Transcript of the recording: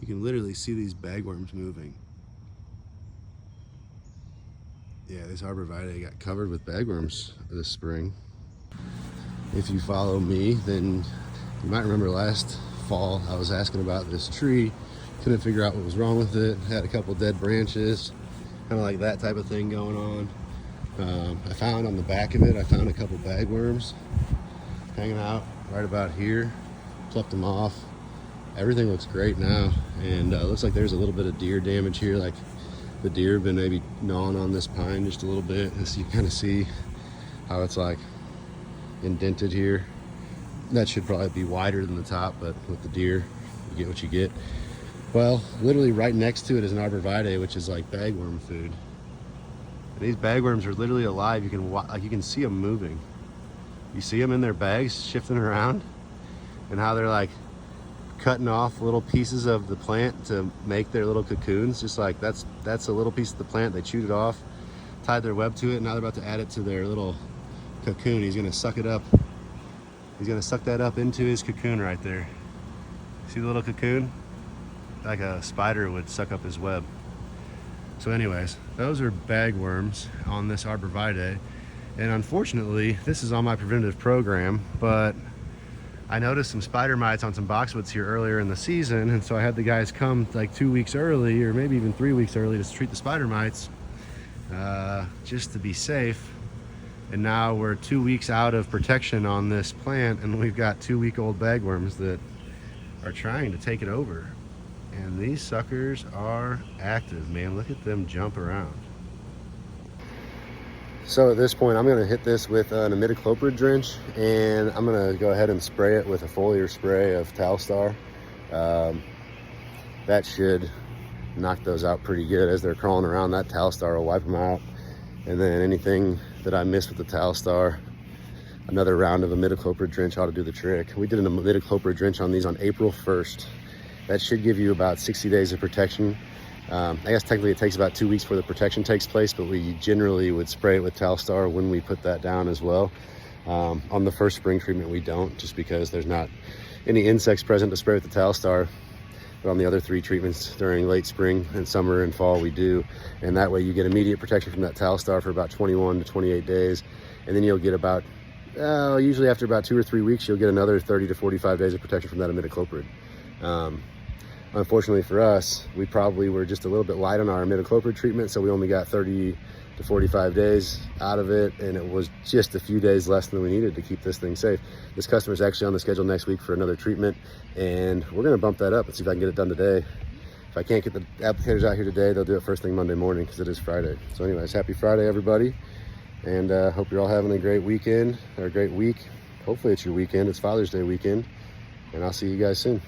You can literally see these bagworms moving. Yeah, this arborvitae got covered with bagworms this spring. If you follow me, then you might remember last fall I was asking about this tree. Couldn't figure out what was wrong with it. Had a couple dead branches, kind of like that type of thing going on. I found on the back of it, I found a couple bagworms hanging out right about here. Plucked them off. Everything looks great now, and looks like there's a little bit of deer damage here, like the deer have been maybe gnawing on this pine just a little bit, and so you kind of see how it's like indented here. That should probably be wider than the top, but with the deer, you get what you get. Well, literally right next to it is an arborvitae, which is like bagworm food. And these bagworms are literally alive. You can see them moving. You see them in their bags shifting around, and how they're like cutting off little pieces of the plant to make their little cocoons. Just like that's a little piece of the plant. They chewed it off, tied their web to it, and now they're about to add it to their little cocoon. He's gonna suck it up. He's gonna suck that up into his cocoon right there. See the little cocoon? Like a spider would suck up his web. So anyways, those are bagworms on this arborvitae. And unfortunately, this is on my preventative program, but I noticed some spider mites on some boxwoods here earlier in the season, and so I had the guys come like 2 weeks early, or maybe even 3 weeks early, to treat the spider mites, just to be safe. And now we're 2 weeks out of protection on this plant, and we've got 2-week-old bagworms that are trying to take it over. And these suckers are active, man. Look at them jump around. So at this point, I'm gonna hit this with an imidacloprid drench, and I'm gonna go ahead and spray it with a foliar spray of Talstar. That should knock those out pretty good. As they're crawling around, that Talstar will wipe them out. And then anything that I miss with the Talstar, another round of imidacloprid drench ought to do the trick. We did an imidacloprid drench on these on April 1st. That should give you about 60 days of protection. I guess technically it takes about 2 weeks before the protection takes place, but we generally would spray it with Talstar when we put that down as well. On the first spring treatment, we don't, just because there's not any insects present to spray with the Talstar. But on the other 3 treatments during late spring and summer and fall, we do. And that way you get immediate protection from that Talstar for about 21 to 28 days. And then you'll get about, usually after about 2 or 3 weeks, you'll get another 30 to 45 days of protection from that imidacloprid. Unfortunately for us, we probably were just a little bit light on our imidacloprid treatment, so we only got 30 to 45 days out of it, and it was just a few days less than we needed to keep this thing safe. This customer's actually on the schedule next week for another treatment, and we're gonna bump that up and see if I can get it done today. If I can't get the applicators out here today, they'll do it first thing Monday morning, because it is Friday. So anyways, happy Friday, everybody, and hope you're all having a great weekend, or a great week. Hopefully it's your weekend. It's Father's Day weekend, and I'll see you guys soon.